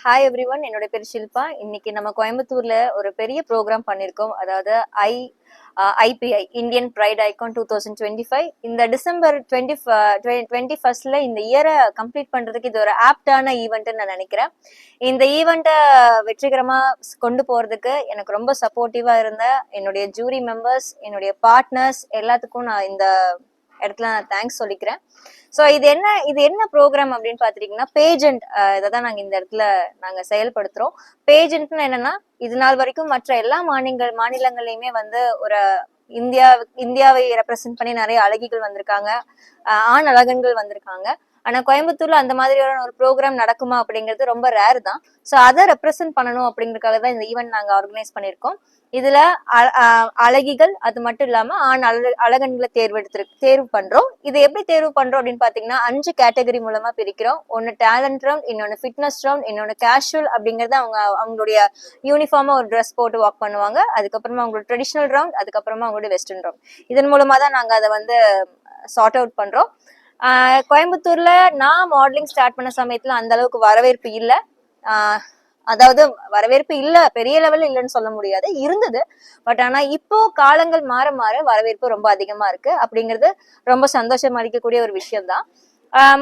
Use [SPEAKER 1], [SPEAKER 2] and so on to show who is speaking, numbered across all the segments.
[SPEAKER 1] Hi every one, என்னோட பேர் ஷில்பா. இன்னைக்கு நம்ம கோயம்புத்தூர்ல ஒரு பெரிய ப்ரோக்ராம் பண்ணியிருக்கோம். அதாவது ஐபிஐ இந்தியன் ப்ரைட் ஐகான் 2025. இந்த டிசம்பர் 21ல இந்த இயரை கம்ப்ளீட் பண்றதுக்கு இது ஒரு ஆப்டான ஈவெண்ட்னு நான் நினைக்கிறேன். இந்த ஈவெண்ட்டை வெற்றிகரமா கொண்டு போறதுக்கு எனக்கு ரொம்ப சப்போர்ட்டிவா இருந்த என்னுடைய ஜூரி மெம்பர்ஸ், என்னுடைய பார்ட்னர்ஸ் எல்லாத்துக்கும் நான் இந்த இடத்துல நான் தேங்க்ஸ் சொல்லிக்கிறேன். ஸோ இது என்ன ப்ரோக்ராம் அப்படின்னு பாத்துட்டீங்கன்னா, பேஜெண்ட் இதை தான் நாங்கள் இந்த இடத்துல நாங்கள் செயல்படுத்துறோம். பேஜெண்ட்னு என்னன்னா, இது நாள் வரைக்கும் மற்ற எல்லா மாநிலங்கள்லையுமே வந்து ஒரு இந்தியாவை ரெப்ரசென்ட் பண்ணி நிறைய அழகிகள் வந்திருக்காங்க, ஆண் அழகன்கள் வந்திருக்காங்க. ஆனா கோயம்புத்தூர்ல அந்த மாதிரியான ஒரு ப்ரோக்ராம் நடக்குமா அப்படிங்கிறது ரொம்ப ரேர் தான். ஸோ அதை ரெப்ரசென்ட் பண்ணணும் அப்படிங்கறதுக்காக தான் இந்த ஈவெண்ட் நாங்கள் ஆர்கனைஸ் பண்ணியிருக்கோம். இதுல அழகிகள் அது மட்டும் இல்லாம ஆண் அழகன்களை தேர்வு பண்றோம். இது எப்படி தேர்வு பண்றோம் அப்படின்னு பாத்தீங்கன்னா, 5 கேட்டகரி மூலமா பிரிக்கிறோம். ஒன்னு டேலண்ட் ரவுண்ட், இன்னொன்னு ஃபிட்னஸ் ரவுண்ட், இன்னொன்னு கேஷுவல் அப்படிங்கறது அவங்களுடைய யூனிஃபார்மா ஒரு ட்ரெஸ் போட்டு வாக் பண்ணுவாங்க. அதுக்கப்புறமா அவங்களோட ட்ரெடிஷனல் ரவுண்ட், அதுக்கப்புறமா அவங்களோட வெஸ்டர்ன் ரவுண்ட். இதன் மூலமா தான் நாங்க அதை வந்து சார்ட் அவுட் பண்றோம். கோயம்புத்தூர்ல நான் மாடலிங் ஸ்டார்ட் பண்ண சமயத்துல அந்த அளவுக்கு வரவேற்பு இல்லை. அதாவது வரவேற்பு இல்ல, பெரிய லெவல்ல இல்லைன்னு சொல்ல முடியாது, இருந்தது. பட் ஆனா இப்போ காலங்கள் மாற மாற வரவேற்பு ரொம்ப அதிகமா இருக்கு. அப்படிங்கிறது ரொம்ப சந்தோஷம் அளிக்கக்கூடிய ஒரு விஷயம் தான்.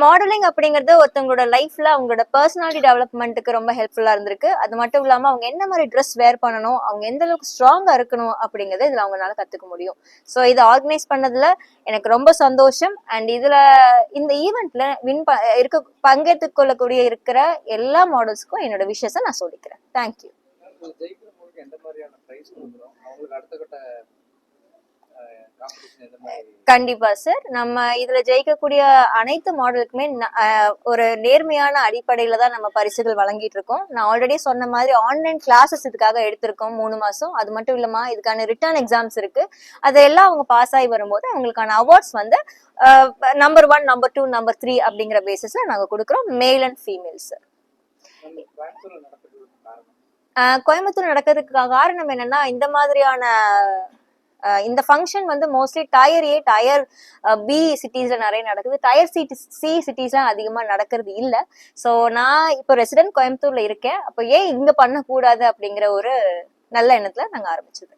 [SPEAKER 1] மாடலிங் அப்படிங்கிறது ஒருத்தவங்களோட லைஃப்ல அவங்களோட பர்சனாலிட்டி டெவலப்மெண்ட்டுக்கு ரொம்ப ஹெல்ப்ஃபுல்லா இருந்திருக்கு. அது மட்டும் இல்லாம அவங்க என்ன மாதிரி ட்ரெஸ் வேர் பண்ணணும், அவங்க எந்த அளவுக்கு ஸ்ட்ராங்கா இருக்கணும் அப்படிங்கறத இதுல அவங்களால கத்துக்க முடியும். ஸோ இதை ஆர்கனைஸ் பண்ணதுல எனக்கு ரொம்ப சந்தோஷம். அண்ட் இதுல இந்த ஈவெண்ட்ல பங்கேற்றுக் கொள்ளக்கூடிய இருக்கிற எல்லா மாடல்ஸ்க்கும் என்னோட விஷயத்தை நான் சொல்லிக்கிறேன். தேங்க்யூ. கண்டிப்பா சார், நம்ம இதுல ஜெயிக்கக்கூடிய அனைத்து மாடலுக்குமே ஒரு நேர்மையான அடிப்படையில தான் நம்ம பரிசுகள் வழங்கிட்டு இருக்கோம். நான் ஆல்ரெடி சொன்ன மாதிரி ஆன்லைன் கிளாஸஸ் இதுக்காக எடுத்திருக்கோம் 3 மாசம். அது மட்டும் இல்லாம இதுக்கான ரிட்டர்ன் எக்ஸாம்ஸ் இருக்கு. அதெல்லாம் அவங்க பாஸ் ஆகி வரும்போது அவங்களுக்கான அவார்ட்ஸ் வந்து நம்பர் 1, நம்பர் 2, நம்பர் 3 அப்படிங்கிற பேசிஸ்ல நாங்க கொடுக்குறோம், male and female sir. Coimbatore நடக்கிறதுக்கு காரணம் என்னன்னா, இந்த மாதிரியான இந்த ஃபங்க்ஷன் வந்து மோஸ்ட்லி டயர் ஏ, டயர் பி சிட்டிஸ்ல நிறைய நடக்குது. டயர் சி சிட்டிஸ்லாம் அதிகமா நடக்கிறது இல்லை. ஸோ நான் இப்போ ரெசிடென்ட் கோயம்புத்தூர்ல இருக்கேன். அப்போ ஏன் இங்க பண்ணக்கூடாது அப்படிங்கிற ஒரு நல்ல எண்ணத்துல நாங்க ஆரம்பிச்சது.